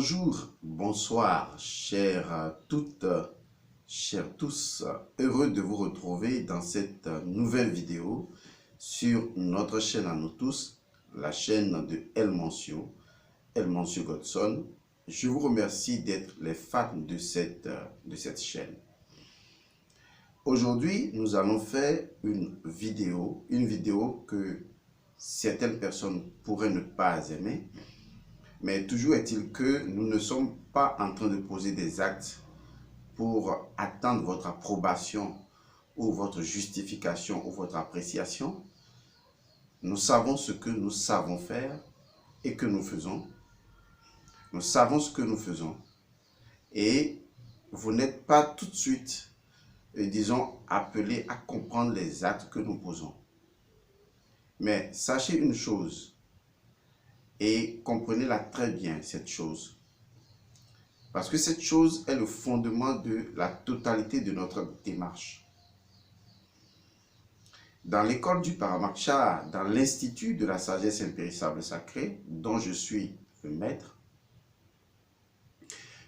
Bonjour, bonsoir, chères toutes, chers tous. Heureux de vous retrouver dans cette nouvelle vidéo sur notre chaîne à nous tous, la chaîne de El Mancio Godson. Je vous remercie d'être les fans de cette chaîne. Aujourd'hui, nous allons faire une vidéo que certaines personnes pourraient ne pas aimer. Mais toujours est-il que nous ne sommes pas en train de poser des actes pour attendre votre approbation ou votre justification ou votre appréciation. Nous savons ce que nous savons faire et que nous faisons. Nous savons ce que nous faisons. Et vous n'êtes pas tout de suite, disons, appelés à comprendre les actes que nous posons. Mais sachez une chose, et comprenez-la très bien, cette chose. Parce que cette chose est le fondement de la totalité de notre démarche. Dans l'école du Paramahansa, dans l'Institut de la sagesse impérissable sacrée, dont je suis le maître,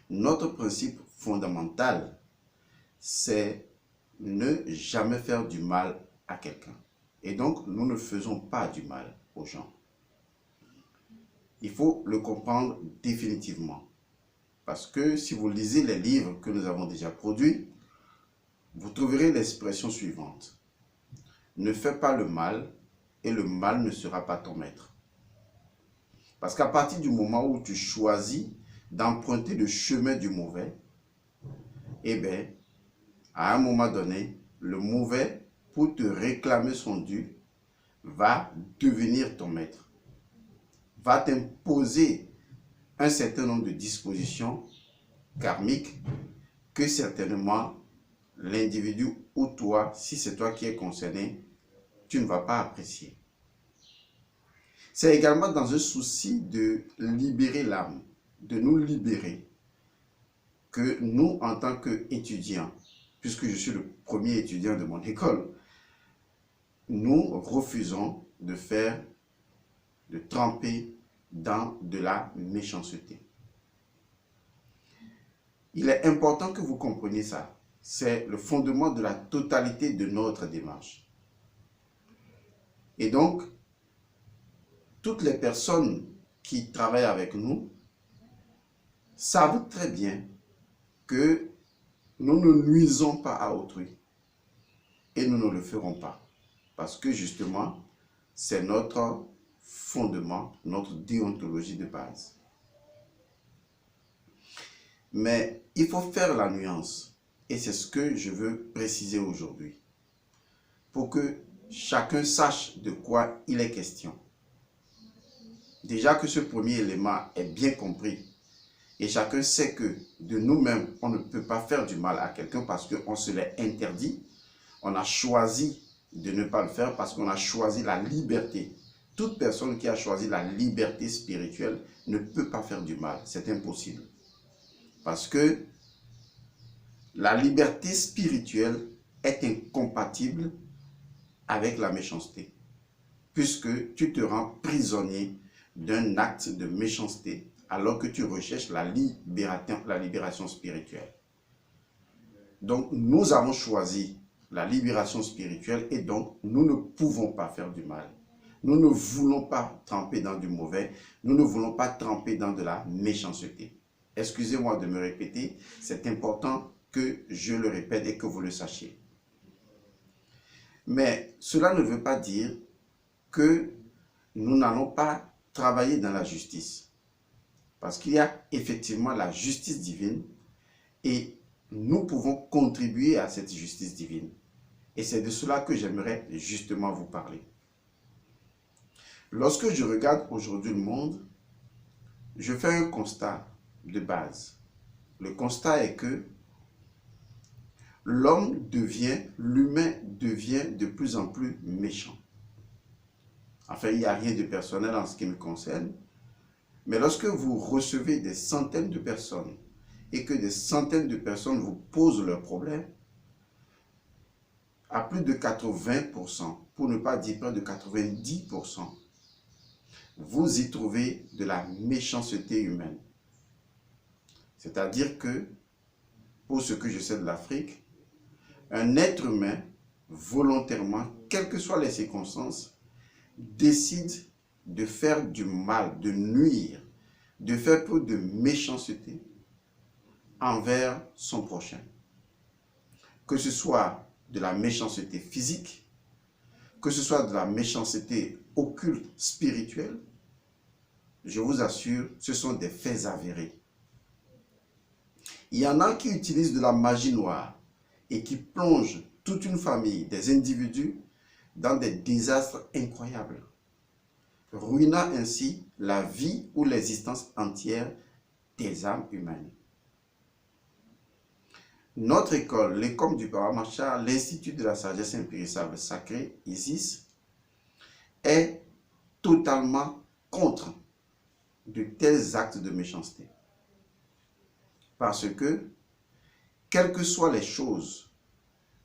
notre principe fondamental, c'est ne jamais faire du mal à quelqu'un. Et donc, nous ne faisons pas du mal aux gens. Il faut le comprendre définitivement. Parce que si vous lisez les livres que nous avons déjà produits, vous trouverez l'expression suivante. Ne fais pas le mal et le mal ne sera pas ton maître. Parce qu'à partir du moment où tu choisis d'emprunter le chemin du mauvais, eh bien, à un moment donné, le mauvais, pour te réclamer son dû, va devenir ton maître. Va t'imposer un certain nombre de dispositions karmiques que certainement l'individu ou toi, si c'est toi qui es concerné, tu ne vas pas apprécier. C'est également dans un souci de libérer l'âme, de nous libérer, que nous, en tant qu'étudiants, puisque je suis le premier étudiant de mon école, nous refusons de tremper dans de la méchanceté. Il est important que vous compreniez ça. C'est le fondement de la totalité de notre démarche. Et donc, toutes les personnes qui travaillent avec nous savent très bien que nous ne nuisons pas à autrui. Et nous ne le ferons pas. Parce que justement, c'est notre fondement, notre déontologie de base. Mais il faut faire la nuance. Et c'est ce que je veux préciser aujourd'hui. Pour que chacun sache de quoi il est question. Déjà que ce premier élément est bien compris. Et chacun sait que de nous-mêmes, on ne peut pas faire du mal à quelqu'un parce qu'on se l'est interdit. On a choisi de ne pas le faire parce qu'on a choisi la liberté. Toute personne qui a choisi la liberté spirituelle ne peut pas faire du mal. C'est impossible. Parce que la liberté spirituelle est incompatible avec la méchanceté. Puisque tu te rends prisonnier d'un acte de méchanceté alors que tu recherches la libération spirituelle. Donc, nous avons choisi la libération spirituelle et donc, nous ne pouvons pas faire du mal. Nous ne voulons pas tremper dans du mauvais. Nous ne voulons pas tremper dans de la méchanceté. Excusez-moi de me répéter, c'est important que je le répète et que vous le sachiez. Mais cela ne veut pas dire que nous n'allons pas travailler dans la justice. Parce qu'il y a effectivement la justice divine et nous pouvons contribuer à cette justice divine. Et c'est de cela que j'aimerais justement vous parler. Lorsque je regarde aujourd'hui le monde, je fais un constat de base. Le constat est que l'humain devient de plus en plus méchant. Enfin, il n'y a rien de personnel en ce qui me concerne. Mais lorsque vous recevez des centaines de personnes et que des centaines de personnes vous posent leurs problèmes, à plus de 80%, pour ne pas dire près de 90%, vous y trouvez de la méchanceté humaine. C'est-à-dire que, pour ce que je sais de l'Afrique, un être humain, volontairement, quelles que soient les circonstances, décide de faire du mal, de nuire, de faire preuve de méchanceté envers son prochain. Que ce soit de la méchanceté physique, que ce soit de la méchanceté occulte, spirituelle, je vous assure, ce sont des faits avérés. Il y en a qui utilisent de la magie noire et qui plongent toute une famille, des individus, dans des désastres incroyables, ruinant ainsi la vie ou l'existence entière des âmes humaines. Notre école, l'école du Paramahansa, l'Institut de la sagesse impérissable sacrée, Isis, est totalement contre de tels actes de méchanceté. Parce que, quelles que soient les choses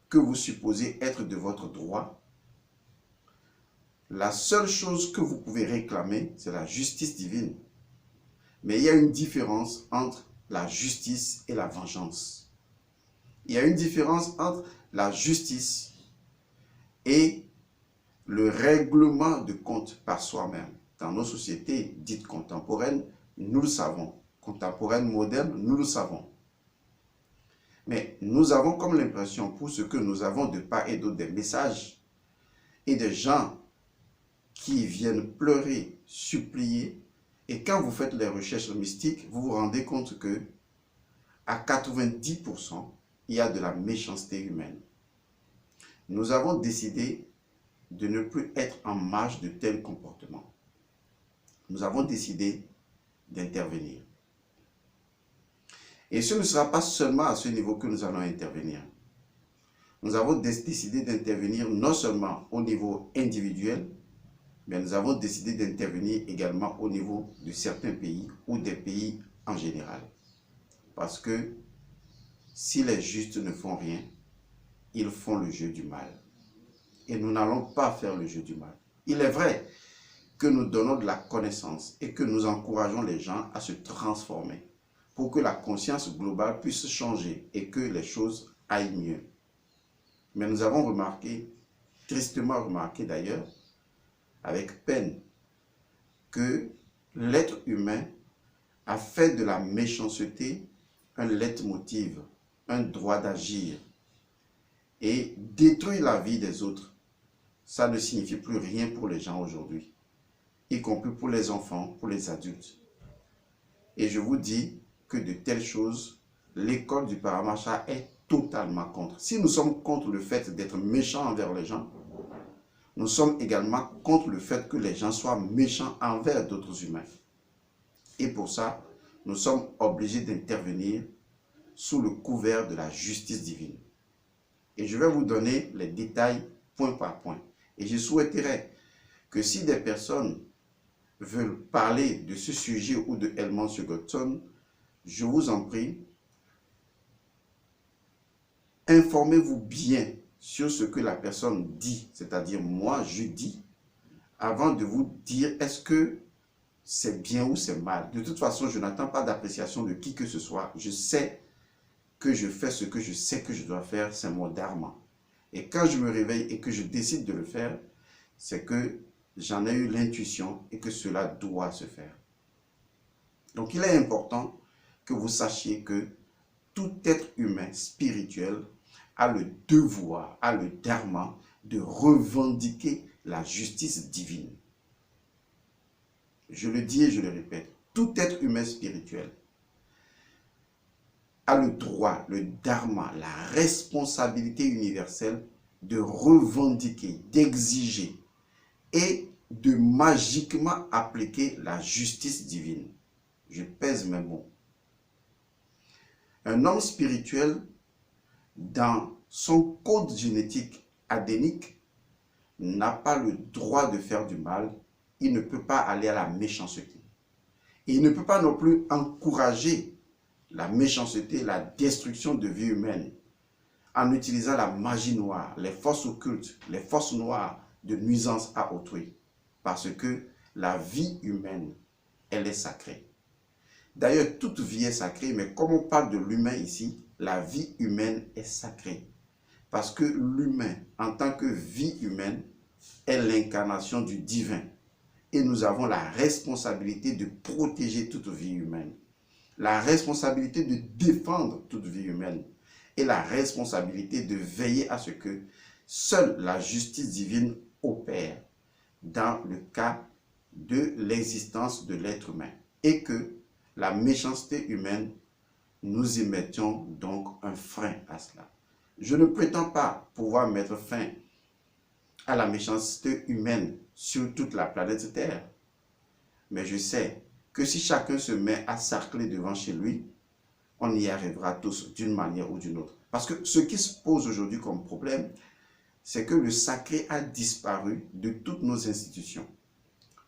que vous supposez être de votre droit, la seule chose que vous pouvez réclamer, c'est la justice divine. Mais il y a une différence entre la justice et la vengeance. Il y a une différence entre la justice et le règlement de compte par soi-même. Dans nos sociétés dites contemporaines, nous le savons. Contemporaines, modernes, nous le savons. Mais nous avons comme l'impression, pour ce que nous avons de part et d'autre des messages et des gens qui viennent pleurer, supplier, et quand vous faites les recherches mystiques, vous vous rendez compte que à 90%, il y a de la méchanceté humaine. Nous avons décidé de ne plus être en marge de tels comportements. Nous avons décidé d'intervenir. Et ce ne sera pas seulement à ce niveau que nous allons intervenir. Nous avons décidé d'intervenir non seulement au niveau individuel, mais nous avons décidé d'intervenir également au niveau de certains pays ou des pays en général. Parce que si les justes ne font rien, ils font le jeu du mal. Et nous n'allons pas faire le jeu du mal. Il est vrai que nous donnons de la connaissance et que nous encourageons les gens à se transformer pour que la conscience globale puisse changer et que les choses aillent mieux. Mais nous avons remarqué, tristement remarqué d'ailleurs, avec peine, que l'être humain a fait de la méchanceté un leitmotiv, un droit d'agir et détruit la vie des autres. Ça ne signifie plus rien pour les gens aujourd'hui, y compris pour les enfants, pour les adultes. Et je vous dis que de telles choses, l'école du Paramahansa est totalement contre. Si nous sommes contre le fait d'être méchants envers les gens, nous sommes également contre le fait que les gens soient méchants envers d'autres humains. Et pour ça, nous sommes obligés d'intervenir sous le couvert de la justice divine. Et je vais vous donner les détails point par point. Et je souhaiterais que si des personnes veulent parler de ce sujet ou de Helmand Sjögottsson, je vous en prie, informez-vous bien sur ce que la personne dit, c'est-à-dire moi je dis, avant de vous dire est-ce que c'est bien ou c'est mal. De toute façon, je n'attends pas d'appréciation de qui que ce soit. Je sais que je fais ce que je sais que je dois faire, c'est mon dharma. Et quand je me réveille et que je décide de le faire, c'est que j'en ai eu l'intuition et que cela doit se faire. Donc il est important que vous sachiez que tout être humain spirituel a le devoir, a le dharma de revendiquer la justice divine. Je le dis et je le répète, tout être humain spirituel a le droit, le dharma, la responsabilité universelle de revendiquer, d'exiger et de magiquement appliquer la justice divine. Je pèse mes mots. Un homme spirituel, dans son code génétique adénique, n'a pas le droit de faire du mal. Il ne peut pas aller à la méchanceté. Et il ne peut pas non plus encourager la méchanceté, la destruction de vie humaine en utilisant la magie noire, les forces occultes, les forces noires de nuisance à autrui. Parce que la vie humaine, elle est sacrée. D'ailleurs, toute vie est sacrée, mais comme on parle de l'humain ici, la vie humaine est sacrée. Parce que l'humain, en tant que vie humaine, est l'incarnation du divin. Et nous avons la responsabilité de protéger toute vie humaine, la responsabilité de défendre toute vie humaine et la responsabilité de veiller à ce que seule la justice divine opère dans le cas de l'existence de l'être humain et que la méchanceté humaine, nous y mettions donc un frein à cela. Je ne prétends pas pouvoir mettre fin à la méchanceté humaine sur toute la planète Terre, mais je sais que si chacun se met à sarcler devant chez lui, on y arrivera tous d'une manière ou d'une autre. Parce que ce qui se pose aujourd'hui comme problème, c'est que le sacré a disparu de toutes nos institutions.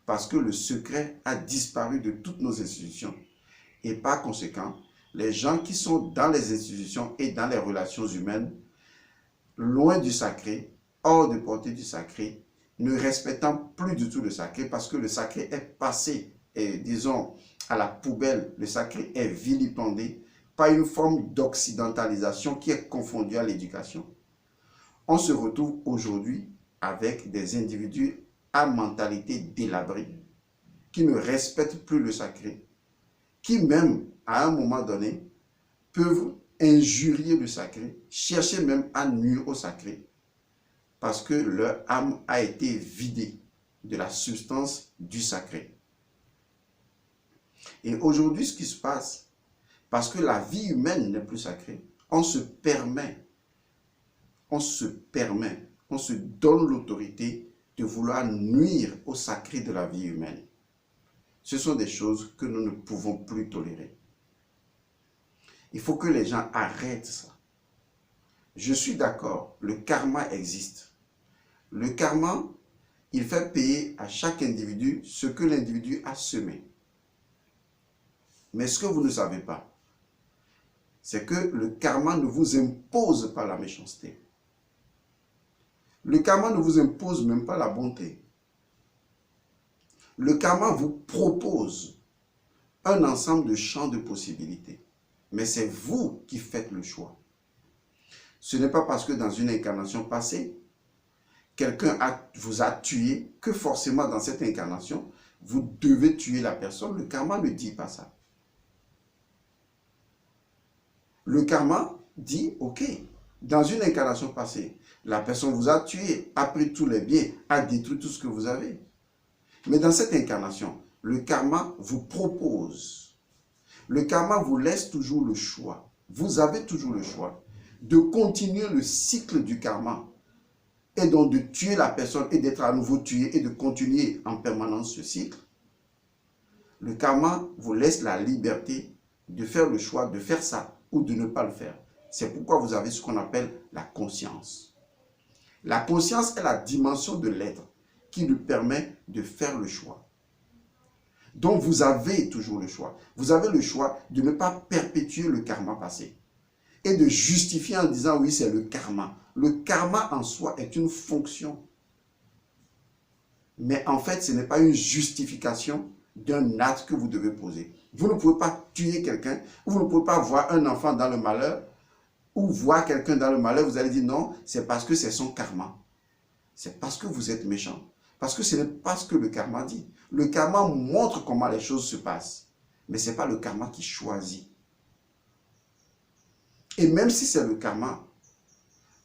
Parce que le secret a disparu de toutes nos institutions. Et par conséquent, les gens qui sont dans les institutions et dans les relations humaines, loin du sacré, hors de portée du sacré, ne respectant plus du tout le sacré parce que le sacré est passé, disons, à la poubelle. Le sacré est vilipendé par une forme d'occidentalisation qui est confondue à l'éducation. On se retrouve aujourd'hui avec des individus à mentalité délabrée, qui ne respectent plus le sacré, qui même, à un moment donné, peuvent injurier le sacré, chercher même à nuire au sacré, parce que leur âme a été vidée de la substance du sacré. Et aujourd'hui, ce qui se passe, parce que la vie humaine n'est plus sacrée, on se donne l'autorité de vouloir nuire au sacré de la vie humaine. Ce sont des choses que nous ne pouvons plus tolérer. Il faut que les gens arrêtent ça. Je suis d'accord, le karma existe. Le karma, il fait payer à chaque individu ce que l'individu a semé. Mais ce que vous ne savez pas, c'est que le karma ne vous impose pas la méchanceté. Le karma ne vous impose même pas la bonté. Le karma vous propose un ensemble de champs de possibilités. Mais c'est vous qui faites le choix. Ce n'est pas parce que dans une incarnation passée, quelqu'un vous a tué que forcément dans cette incarnation, vous devez tuer la personne. Le karma ne dit pas ça. Le karma dit, ok, dans une incarnation passée, la personne vous a tué, a pris tous les biens, a détruit tout ce que vous avez. Mais dans cette incarnation, le karma vous propose. Le karma vous laisse toujours le choix. Vous avez toujours le choix de continuer le cycle du karma et donc de tuer la personne et d'être à nouveau tué et de continuer en permanence ce cycle. Le karma vous laisse la liberté de faire le choix de faire ça ou de ne pas le faire. C'est pourquoi vous avez ce qu'on appelle la conscience. La conscience est la dimension de l'être qui nous permet de faire le choix. Donc vous avez toujours le choix. Vous avez le choix de ne pas perpétuer le karma passé et de justifier en disant oui, c'est le karma. Le karma en soi est une fonction. Mais en fait, ce n'est pas une justification d'un acte que vous devez poser. Vous ne pouvez pas tuer quelqu'un, vous ne pouvez pas voir un enfant dans le malheur ou voir quelqu'un dans le malheur, vous allez dire non, c'est parce que c'est son karma. C'est parce que vous êtes méchant. Parce que ce n'est pas ce que le karma dit. Le karma montre comment les choses se passent. Mais ce n'est pas le karma qui choisit. Et même si c'est le karma,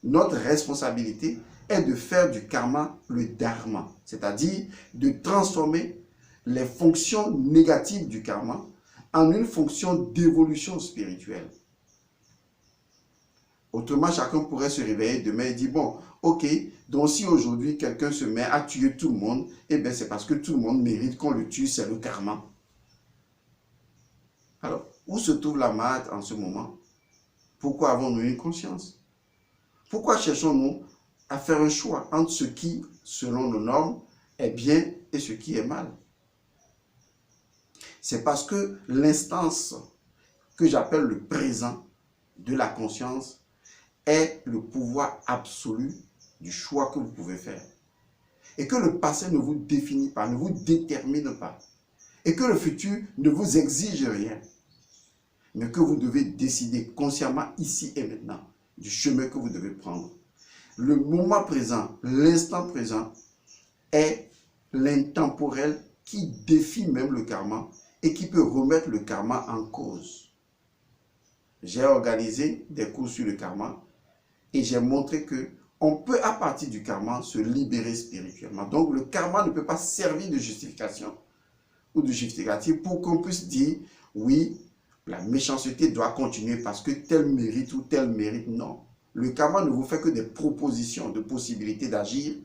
notre responsabilité est de faire du karma le dharma. C'est-à-dire de transformer les fonctions négatives du karma en une fonction d'évolution spirituelle. Autrement, chacun pourrait se réveiller demain et dire, bon, ok, donc si aujourd'hui quelqu'un se met à tuer tout le monde, eh bien c'est parce que tout le monde mérite qu'on le tue, c'est le karma. Alors, où se trouve la malade en ce moment? Pourquoi avons-nous une conscience? Pourquoi cherchons-nous à faire un choix entre ce qui, selon nos normes, est bien et ce qui est mal? C'est parce que l'instance que j'appelle le présent de la conscience est le pouvoir absolu du choix que vous pouvez faire. Et que le passé ne vous définit pas, ne vous détermine pas. Et que le futur ne vous exige rien. mais que vous devez décider consciemment ici et maintenant du chemin que vous devez prendre. Le moment présent, l'instant présent est l'intemporel qui défie même le karma et qui peut remettre le karma en cause. J'ai organisé des cours sur le karma et j'ai montré que on peut à partir du karma se libérer spirituellement. Donc le karma ne peut pas servir de justification ou de justificatif pour qu'on puisse dire oui, la méchanceté doit continuer parce que tel mérite ou tel mérite. Non. Le karma ne vous fait que des propositions de possibilités d'agir,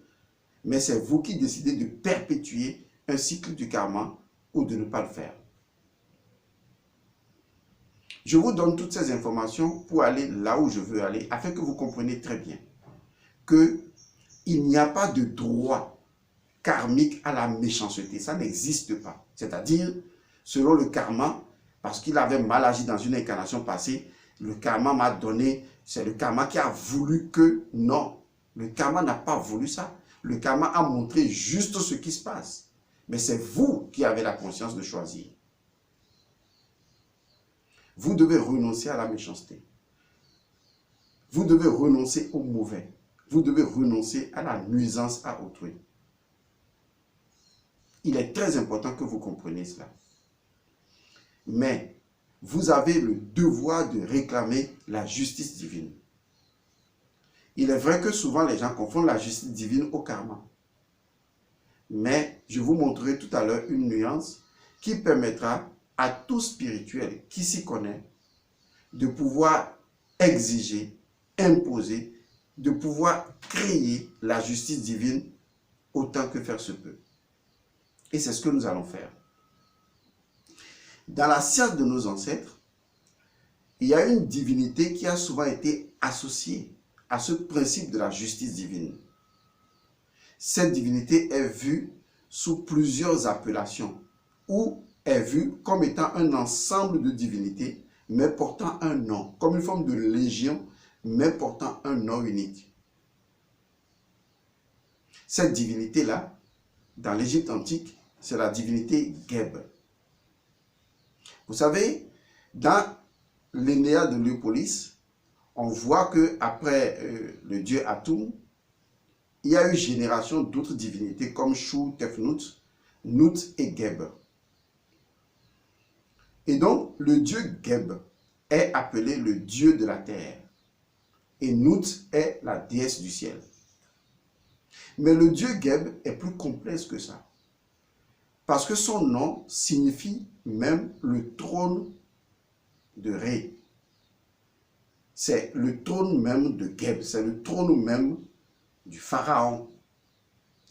mais c'est vous qui décidez de perpétuer un cycle du karma ou de ne pas le faire. Je vous donne toutes ces informations pour aller là où je veux aller, afin que vous compreniez très bien qu'il n'y a pas de droit karmique à la méchanceté. Ça n'existe pas. C'est-à-dire, selon le karma, parce qu'il avait mal agi dans une incarnation passée, le karma m'a donné, c'est le karma qui a voulu que, non, le karma n'a pas voulu ça. Le karma a montré juste ce qui se passe. Mais c'est vous qui avez la conscience de choisir. Vous devez renoncer à la méchanceté. Vous devez renoncer au mauvais. Vous devez renoncer à la nuisance à autrui. Il est très important que vous compreniez cela. Mais vous avez le devoir de réclamer la justice divine. Il est vrai que souvent les gens confondent la justice divine au karma. Mais je vous montrerai tout à l'heure une nuance qui permettra à tout spirituel qui s'y connaît de pouvoir exiger, imposer, de pouvoir créer la justice divine autant que faire se peut. Et c'est ce que nous allons faire. Dans la science de nos ancêtres, il y a une divinité qui a souvent été associée à ce principe de la justice divine. Cette divinité est vue sous plusieurs appellations ou est vue comme étant un ensemble de divinités mais portant un nom, comme une forme de légion mais portant un nom unique. Cette divinité-là, dans l'Égypte antique, c'est la divinité Geb. Vous savez, dans l'Énéade de Léopolis, on voit qu'après le dieu Atum, il y a eu génération d'autres divinités comme Shu, Tefnut, Nut et Geb. Et donc, le dieu Geb est appelé le dieu de la terre. Et Nut est la déesse du ciel. Mais le dieu Geb est plus complexe que ça. Parce que son nom signifie même le trône de Ré. C'est le trône même de Geb, c'est le trône même du pharaon.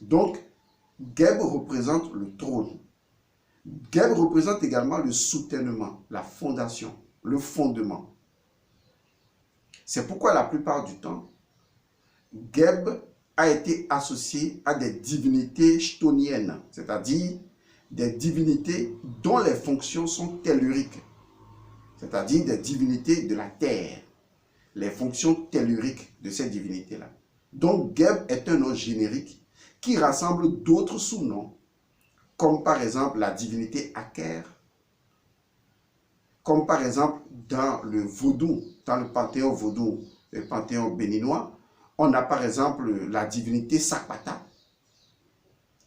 Donc, Geb représente le trône. Geb représente également le soutènement, la fondation, le fondement. C'est pourquoi la plupart du temps, Geb a été associé à des divinités chtoniennes, c'est-à-dire des divinités dont les fonctions sont telluriques, c'est-à-dire des divinités de la terre, les fonctions telluriques de ces divinités-là. Donc, Geb est un nom générique qui rassemble d'autres sous-noms, comme par exemple la divinité Aker, comme par exemple dans le vaudou, dans le panthéon vaudou, le panthéon béninois, on a par exemple la divinité Sapata,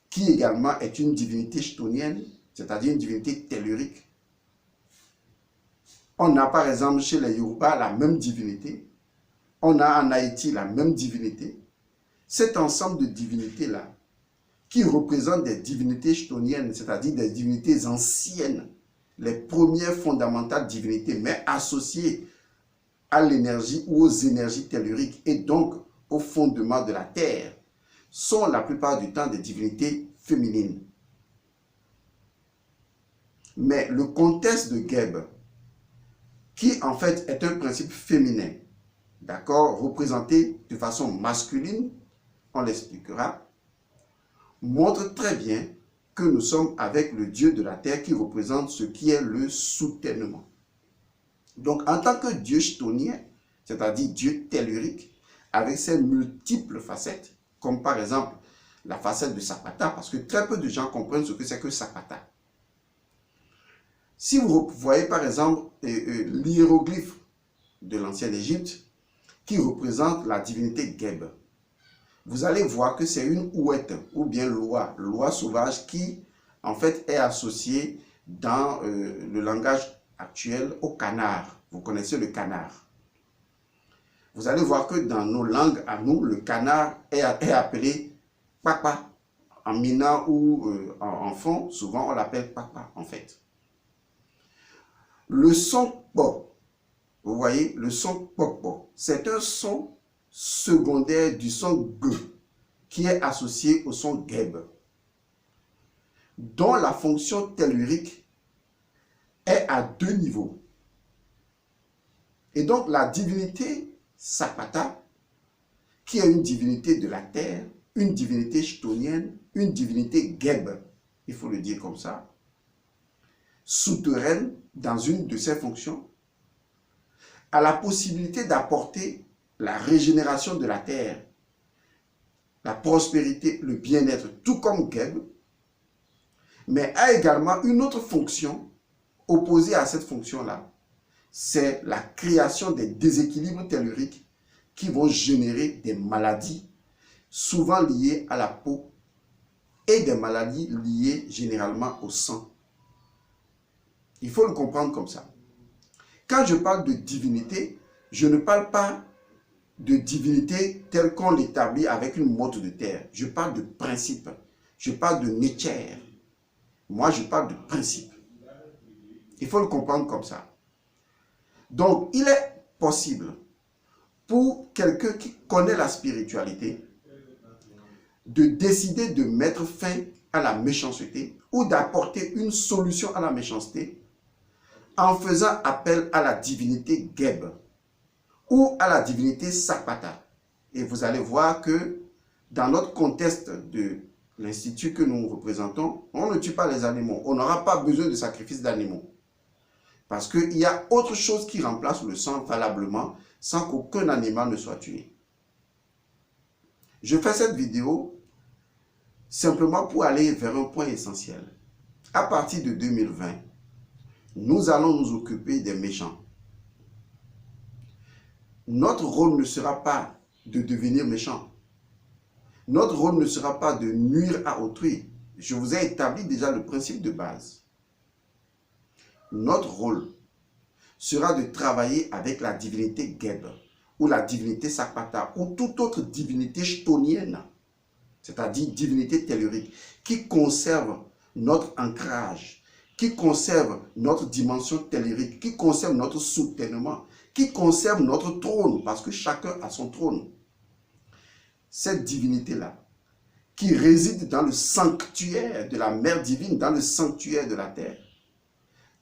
qui également est une divinité chtonienne, c'est-à-dire une divinité tellurique. On a par exemple chez les Yoruba la même divinité. On a en Haïti la même divinité. Cet ensemble de divinités-là, qui représentent des divinités chtoniennes, c'est-à-dire des divinités anciennes, les premières fondamentales divinités, mais associées à l'énergie ou aux énergies telluriques et donc au fondement de la terre, sont la plupart du temps des divinités féminines. Mais le contexte de Geb, qui en fait est un principe féminin, d'accord, représenté de façon masculine, on l'expliquera, montre très bien que nous sommes avec le dieu de la terre qui représente ce qui est le soutènement. Donc en tant que dieu chtonien, c'est-à-dire dieu tellurique, avec ses multiples facettes, comme par exemple la facette de Sapata, parce que très peu de gens comprennent ce que c'est que Sapata. Si vous voyez par exemple l'hiéroglyphe de l'ancienne Égypte qui représente la divinité Geb, vous allez voir que c'est une ouette ou bien l'oie sauvage qui en fait est associée dans le langage actuel au canard. Vous connaissez le canard. Vous allez voir que dans nos langues à nous, le canard est appelé papa. En mina ou en fond, souvent on l'appelle papa en fait. Le son po, vous voyez, le son po, c'est un son secondaire du son g qui est associé au son geb, dont la fonction tellurique est à 2 niveaux. Et donc la divinité Sapata, qui est une divinité de la terre, une divinité chthonienne, une divinité Geb, il faut le dire comme ça, souterraine dans une de ses fonctions, a la possibilité d'apporter la régénération de la terre, la prospérité, le bien-être, tout comme Geb, mais a également une autre fonction opposée à cette fonction-là. C'est la création des déséquilibres telluriques qui vont générer des maladies souvent liées à la peau et des maladies liées généralement au sang. Il faut le comprendre comme ça. Quand je parle de divinité, je ne parle pas de divinité telle qu'on l'établit avec une motte de terre. Je parle de principe. Je parle de nature. Moi, je parle de principe. Il faut le comprendre comme ça. Donc, il est possible pour quelqu'un qui connaît la spiritualité de décider de mettre fin à la méchanceté ou d'apporter une solution à la méchanceté en faisant appel à la divinité Geb ou à la divinité Sapata. Et vous allez voir que dans notre contexte de l'institut que nous représentons, on ne tue pas les animaux. On n'aura pas besoin de sacrifice d'animaux. Parce qu'il y a autre chose qui remplace le sang valablement sans qu'aucun animal ne soit tué. Je fais cette vidéo simplement pour aller vers un point essentiel. À partir de 2020, nous allons nous occuper des méchants. Notre rôle ne sera pas de devenir méchant. Notre rôle ne sera pas de nuire à autrui. Je vous ai établi déjà le principe de base. Notre rôle sera de travailler avec la divinité Geb ou la divinité Sapata ou toute autre divinité chthonienne, c'est-à-dire divinité tellurique, qui conserve notre ancrage, qui conserve notre dimension tellurique, qui conserve notre soutènement, qui conserve notre trône, parce que chacun a son trône. Cette divinité-là, qui réside dans le sanctuaire de la Mère divine, dans le sanctuaire de la terre,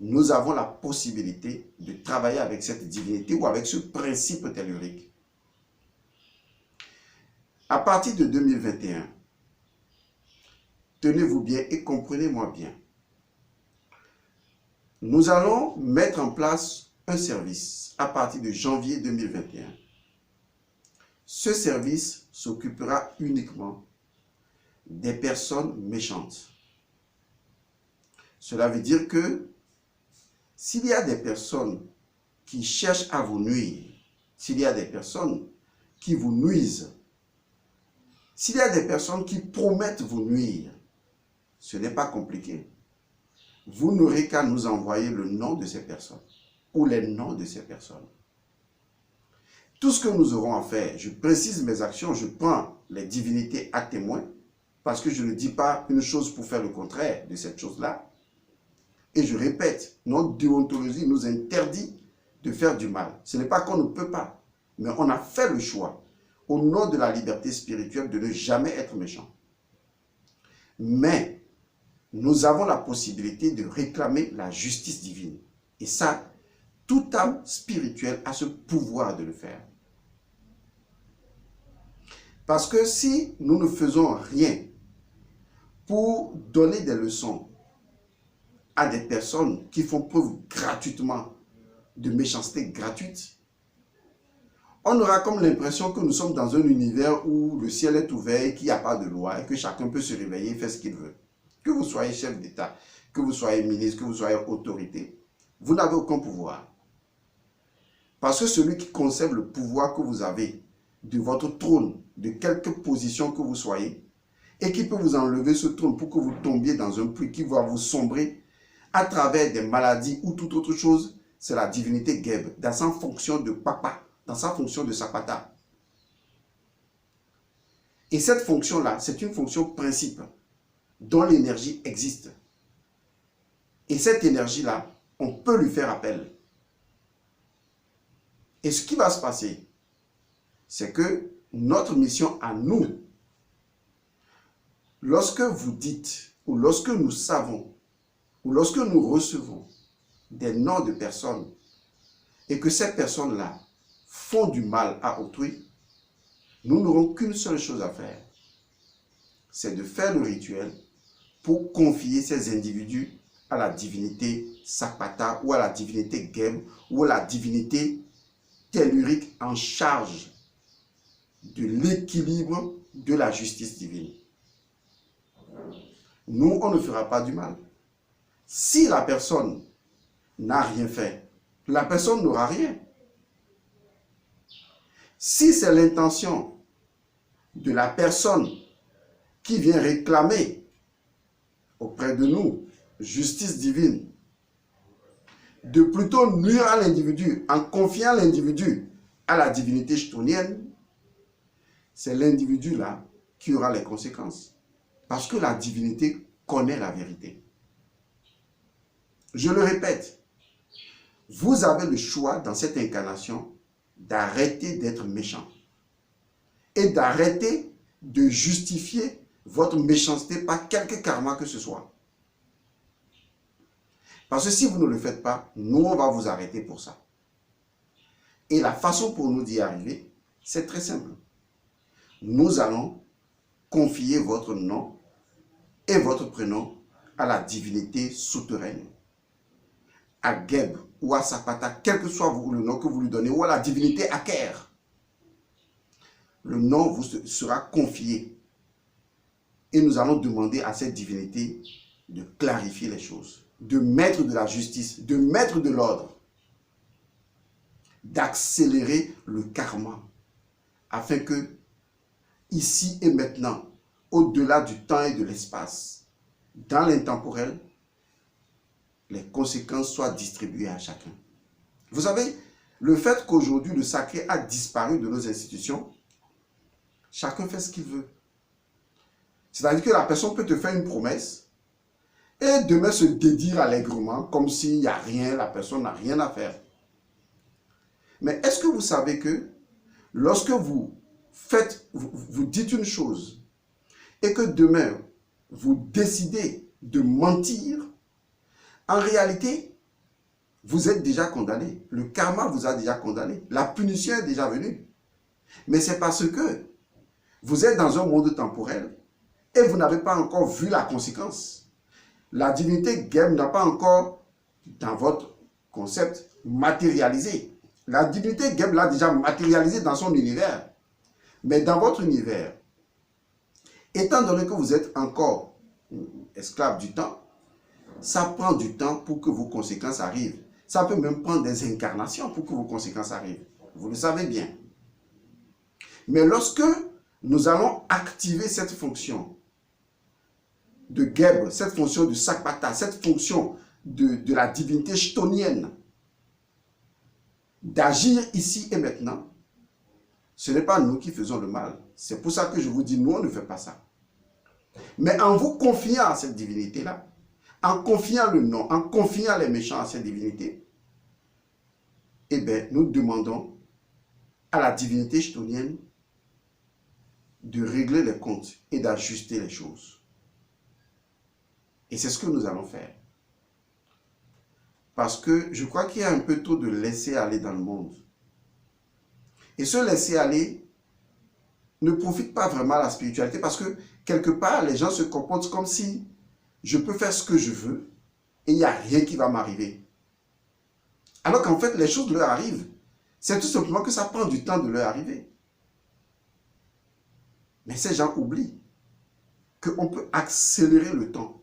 nous avons la possibilité de travailler avec cette divinité ou avec ce principe tellurique. À partir de 2021, tenez-vous bien et comprenez-moi bien, nous allons mettre en place un service à partir de janvier 2021. Ce service s'occupera uniquement des personnes méchantes. Cela veut dire que s'il y a des personnes qui cherchent à vous nuire, s'il y a des personnes qui vous nuisent, s'il y a des personnes qui promettent vous nuire, ce n'est pas compliqué. Vous n'aurez qu'à nous envoyer le nom de ces personnes ou les noms de ces personnes. Tout ce que nous aurons à faire, je précise mes actions, je prends les divinités à témoin, parce que je ne dis pas une chose pour faire le contraire de cette chose-là. Et je répète, notre déontologie nous interdit de faire du mal. Ce n'est pas qu'on ne peut pas, mais on a fait le choix, au nom de la liberté spirituelle, de ne jamais être méchant. Mais nous avons la possibilité de réclamer la justice divine. Et ça, toute âme spirituelle a ce pouvoir de le faire. Parce que si nous ne faisons rien pour donner des leçons à des personnes qui font preuve gratuitement de méchanceté gratuite, on aura comme l'impression que nous sommes dans un univers où le ciel est ouvert et qu'il n'y a pas de loi et que chacun peut se réveiller et faire ce qu'il veut. Que vous soyez chef d'État, que vous soyez ministre, que vous soyez autorité, vous n'avez aucun pouvoir. Parce que celui qui conserve le pouvoir que vous avez de votre trône, de quelque position que vous soyez, et qui peut vous enlever ce trône pour que vous tombiez dans un puits qui va vous sombrer à travers des maladies ou toute autre chose, c'est la divinité Geb, dans sa fonction de papa, dans sa fonction de sapata. Et cette fonction-là, c'est une fonction principe dont l'énergie existe. Et cette énergie-là, on peut lui faire appel. Et ce qui va se passer, c'est que notre mission à nous, lorsque vous dites, ou lorsque nous savons, ou lorsque nous recevons des noms de personnes, et que ces personnes-là font du mal à autrui, nous n'aurons qu'une seule chose à faire, c'est de faire le rituel pour confier ces individus à la divinité Sapata ou à la divinité Geb ou à la divinité tellurique en charge de l'équilibre de la justice divine. Nous, on ne fera pas du mal. Si la personne n'a rien fait, la personne n'aura rien. Si c'est l'intention de la personne qui vient réclamer auprès de nous justice divine, de plutôt nuire à l'individu en confiant l'individu à la divinité chthonienne, c'est l'individu là qui aura les conséquences. Parce que la divinité connaît la vérité. Je le répète, vous avez le choix dans cette incarnation d'arrêter d'être méchant et d'arrêter de justifier votre méchanceté par quelque karma que ce soit. Parce que si vous ne le faites pas, nous, on va vous arrêter pour ça. Et la façon pour nous d'y arriver, c'est très simple. Nous allons confier votre nom et votre prénom à la divinité souterraine, à Geb ou à Sapata, quel que soit le nom que vous lui donnez, ou à la divinité Aker. Le nom vous sera confié. Et nous allons demander à cette divinité de clarifier les choses, de mettre de la justice, de mettre de l'ordre, d'accélérer le karma, afin que, ici et maintenant, au-delà du temps et de l'espace, dans l'intemporel, les conséquences soient distribuées à chacun. Vous savez, le fait qu'aujourd'hui le sacré a disparu de nos institutions, chacun fait ce qu'il veut. C'est-à-dire que la personne peut te faire une promesse et demain se dédire allègrement comme s'il n'y a rien, la personne n'a rien à faire. Mais est-ce que vous savez que lorsque vous dites une chose et que demain vous décidez de mentir, en réalité, vous êtes déjà condamné. Le karma vous a déjà condamné. La punition est déjà venue. Mais c'est parce que vous êtes dans un monde temporel et vous n'avez pas encore vu la conséquence. La divinité Geb n'a pas encore, dans votre concept, matérialisé. La divinité Geb l'a déjà matérialisé dans son univers. Mais dans votre univers, étant donné que vous êtes encore esclave du temps, ça prend du temps pour que vos conséquences arrivent. Ça peut même prendre des incarnations pour que vos conséquences arrivent. Vous le savez bien. Mais lorsque nous allons activer cette fonction de Geb, cette fonction de Sakpata, cette fonction de la divinité chthonienne, d'agir ici et maintenant, ce n'est pas nous qui faisons le mal. C'est pour ça que je vous dis, nous, on ne fait pas ça. Mais en vous confiant à cette divinité-là, en confiant le nom, en confiant les méchants à cette divinité, eh bien, nous demandons à la divinité chthonienne de régler les comptes et d'ajuster les choses. Et c'est ce que nous allons faire. Parce que je crois qu'il y a un peu trop de laisser aller dans le monde. Et ce laisser aller ne profite pas vraiment à la spiritualité parce que quelque part, les gens se comportent comme si je peux faire ce que je veux et il n'y a rien qui va m'arriver. Alors qu'en fait, les choses leur arrivent. C'est tout simplement que ça prend du temps de leur arriver. Mais ces gens oublient qu'on peut accélérer le temps.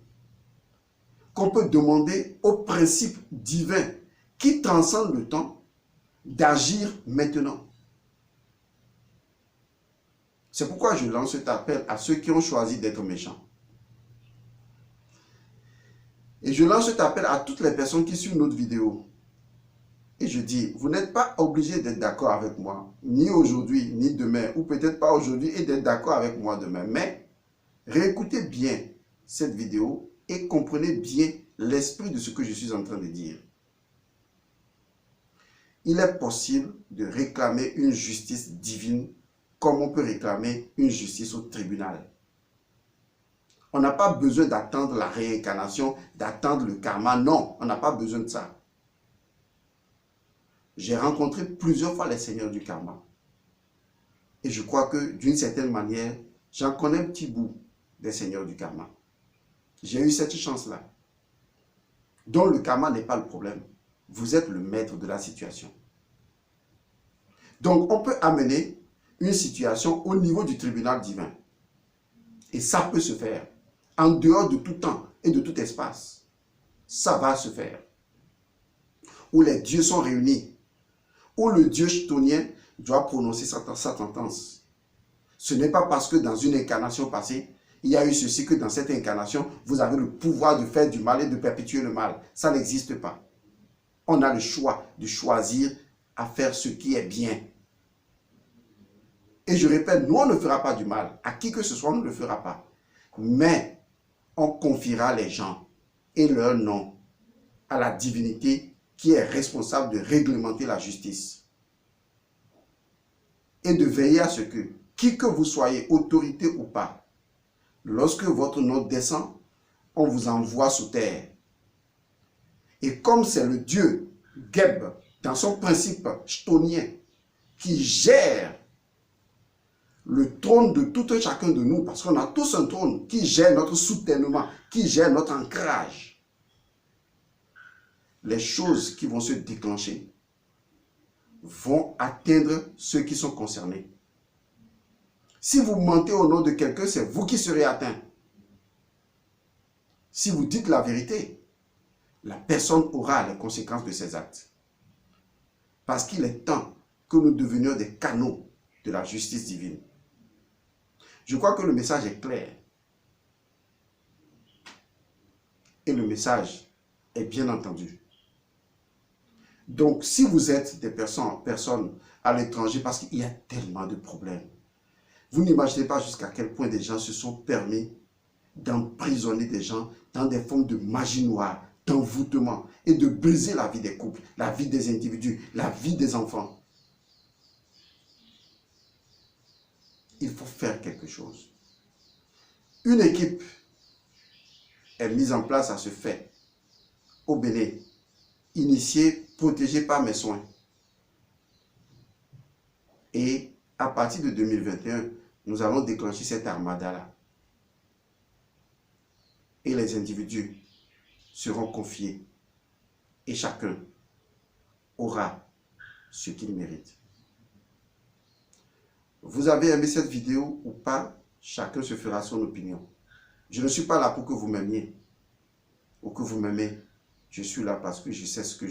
qu'on peut demander au principe divin qui transcende le temps d'agir maintenant. C'est pourquoi je lance cet appel à ceux qui ont choisi d'être méchants. Et je lance cet appel à toutes les personnes qui suivent notre vidéo. Et je dis, vous n'êtes pas obligé d'être d'accord avec moi, ni aujourd'hui, ni demain, ou peut-être pas aujourd'hui et d'être d'accord avec moi demain. Mais réécoutez bien cette vidéo et comprenez bien l'esprit de ce que je suis en train de dire. Il est possible de réclamer une justice divine comme on peut réclamer une justice au tribunal. On n'a pas besoin d'attendre la réincarnation, d'attendre le karma. Non, on n'a pas besoin de ça. J'ai rencontré plusieurs fois les seigneurs du karma. Et je crois que d'une certaine manière, j'en connais un petit bout des seigneurs du karma. J'ai eu cette chance-là. Donc le karma n'est pas le problème. Vous êtes le maître de la situation. Donc on peut amener une situation au niveau du tribunal divin. Et ça peut se faire. En dehors de tout temps et de tout espace. Ça va se faire. Où les dieux sont réunis. Où le dieu chthonien doit prononcer sa sentence. Ce n'est pas parce que dans une incarnation passée, il y a eu ceci que dans cette incarnation, vous avez le pouvoir de faire du mal et de perpétuer le mal. Ça n'existe pas. On a le choix de choisir à faire ce qui est bien. Et je répète, nous on ne fera pas du mal. À qui que ce soit, on ne le fera pas. Mais on confiera les gens et leur nom à la divinité qui est responsable de réglementer la justice. Et de veiller à ce que, qui que vous soyez, autorité ou pas, lorsque votre nom descend, on vous envoie sous terre. Et comme c'est le dieu Geb, dans son principe chthonien, qui gère le trône de tout un chacun de nous, parce qu'on a tous un trône qui gère notre soutènement, qui gère notre ancrage. Les choses qui vont se déclencher vont atteindre ceux qui sont concernés. Si vous mentez au nom de quelqu'un, c'est vous qui serez atteint. Si vous dites la vérité, la personne aura les conséquences de ses actes. Parce qu'il est temps que nous devenions des canaux de la justice divine. Je crois que le message est clair. Et le message est bien entendu. Donc, si vous êtes des personnes à l'étranger, parce qu'il y a tellement de problèmes, vous n'imaginez pas jusqu'à quel point des gens se sont permis d'emprisonner des gens dans des formes de magie noire, d'envoûtement, et de briser la vie des couples, la vie des individus, la vie des enfants. Il faut faire quelque chose. Une équipe est mise en place à ce fait au Bénin, initiée, protégée par mes soins. Et à partir de 2021, nous allons déclencher cette armada-là. Et les individus seront confiés. Et chacun aura ce qu'il mérite. Vous avez aimé cette vidéo ou pas, chacun se fera son opinion. Je ne suis pas là pour que vous m'aimiez ou que vous m'aimez. Je suis là parce que je sais ce que je